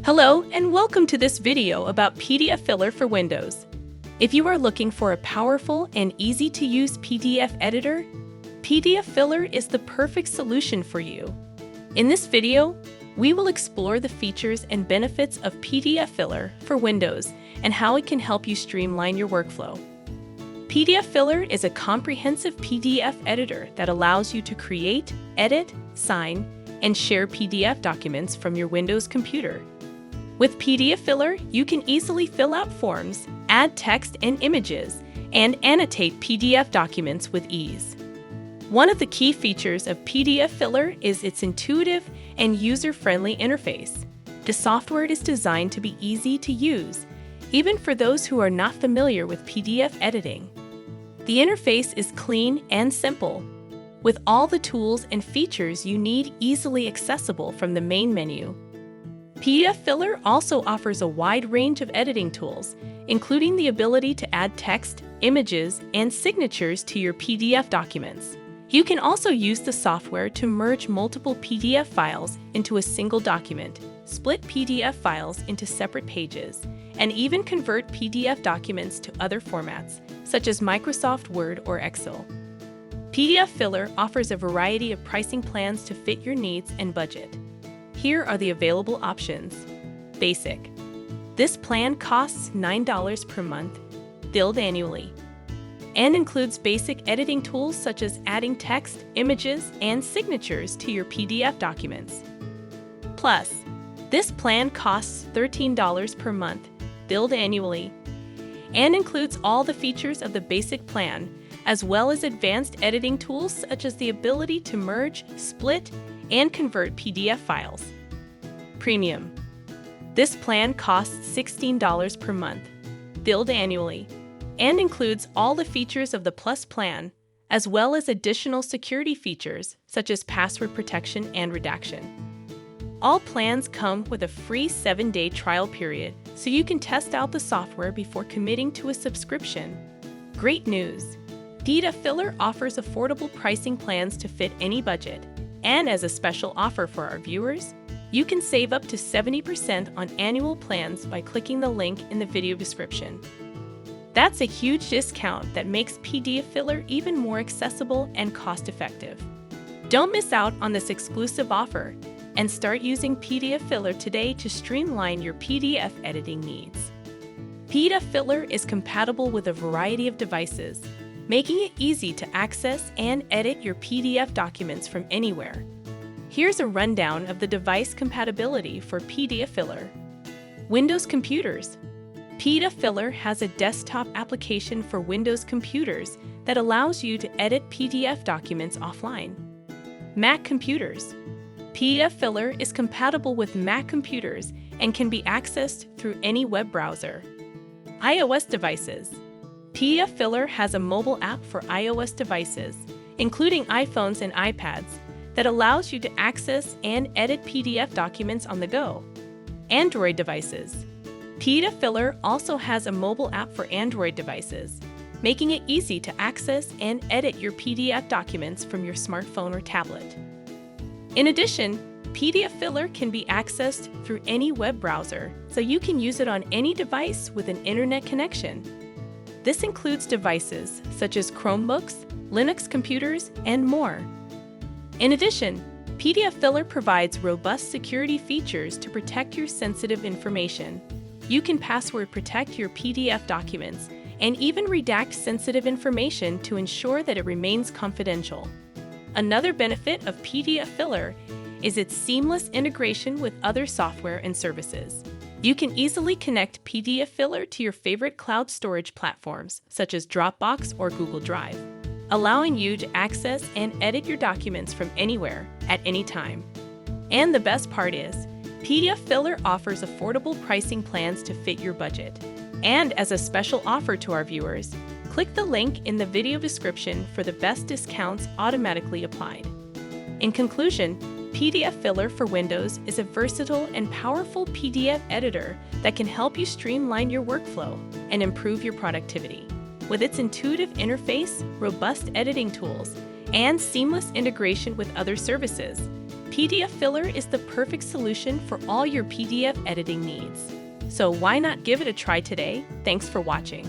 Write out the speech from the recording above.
Hello and welcome to this video about PDFFiller for Windows. If you are looking for a powerful and easy-to-use PDF editor, PDFFiller is the perfect solution for you. In this video, we will explore the features and benefits of PDFFiller for Windows and how it can help you streamline your workflow. PDFFiller is a comprehensive PDF editor that allows you to create, edit, sign, and share PDF documents from your Windows computer. With PDFFiller, you can easily fill out forms, add text and images, and annotate PDF documents with ease. One of the key features of PDFFiller is its intuitive and user-friendly interface. The software is designed to be easy to use, even for those who are not familiar with PDF editing. The interface is clean and simple, with all the tools and features you need easily accessible from the main menu. PDFFiller also offers a wide range of editing tools, including the ability to add text, images, and signatures to your PDF documents. You can also use the software to merge multiple PDF files into a single document, split PDF files into separate pages, and even convert PDF documents to other formats, such as Microsoft Word or Excel. PDFFiller offers a variety of pricing plans to fit your needs and budget. Here are the available options. Basic. This plan costs $9 per month, billed annually, and includes basic editing tools such as adding text, images, and signatures to your PDF documents. Plus, this plan costs $13 per month, billed annually, and includes all the features of the basic plan, as well as advanced editing tools such as the ability to merge, split, and convert PDF files. Premium. This plan costs $16 per month, billed annually, and includes all the features of the Plus plan, as well as additional security features such as password protection and redaction. All plans come with a free 7-day trial period, so you can test out the software before committing to a subscription. Great news! PDFFiller offers affordable pricing plans to fit any budget, and as a special offer for our viewers, you can save up to 70% on annual plans by clicking the link in the video description. That's a huge discount that makes PDFFiller even more accessible and cost-effective. Don't miss out on this exclusive offer and start using PDFFiller today to streamline your PDF editing needs. PDFFiller is compatible with a variety of devices, making it easy to access and edit your PDF documents from anywhere. Here's a rundown of the device compatibility for PDFFiller. Windows computers. PDFFiller has a desktop application for Windows computers that allows you to edit PDF documents offline. Mac computers. PDFFiller is compatible with Mac computers and can be accessed through any web browser. iOS devices. PDFFiller has a mobile app for iOS devices, including iPhones and iPads, that allows you to access and edit PDF documents on the go. Android devices. PDFFiller also has a mobile app for Android devices, making it easy to access and edit your PDF documents from your smartphone or tablet. In addition, PDFFiller can be accessed through any web browser, so you can use it on any device with an internet connection. This includes devices such as Chromebooks, Linux computers, and more. In addition, PDFFiller provides robust security features to protect your sensitive information. You can password protect your PDF documents and even redact sensitive information to ensure that it remains confidential. Another benefit of PDFFiller is its seamless integration with other software and services. You can easily connect PDFFiller to your favorite cloud storage platforms, such as Dropbox or Google Drive, allowing you to access and edit your documents from anywhere, at any time. And the best part is, PDFFiller offers affordable pricing plans to fit your budget. And as a special offer to our viewers, click the link in the video description for the best discounts automatically applied. In conclusion, PDFFiller for Windows is a versatile and powerful PDF editor that can help you streamline your workflow and improve your productivity. With its intuitive interface, robust editing tools, and seamless integration with other services, PDFFiller is the perfect solution for all your PDF editing needs. So why not give it a try today? Thanks for watching.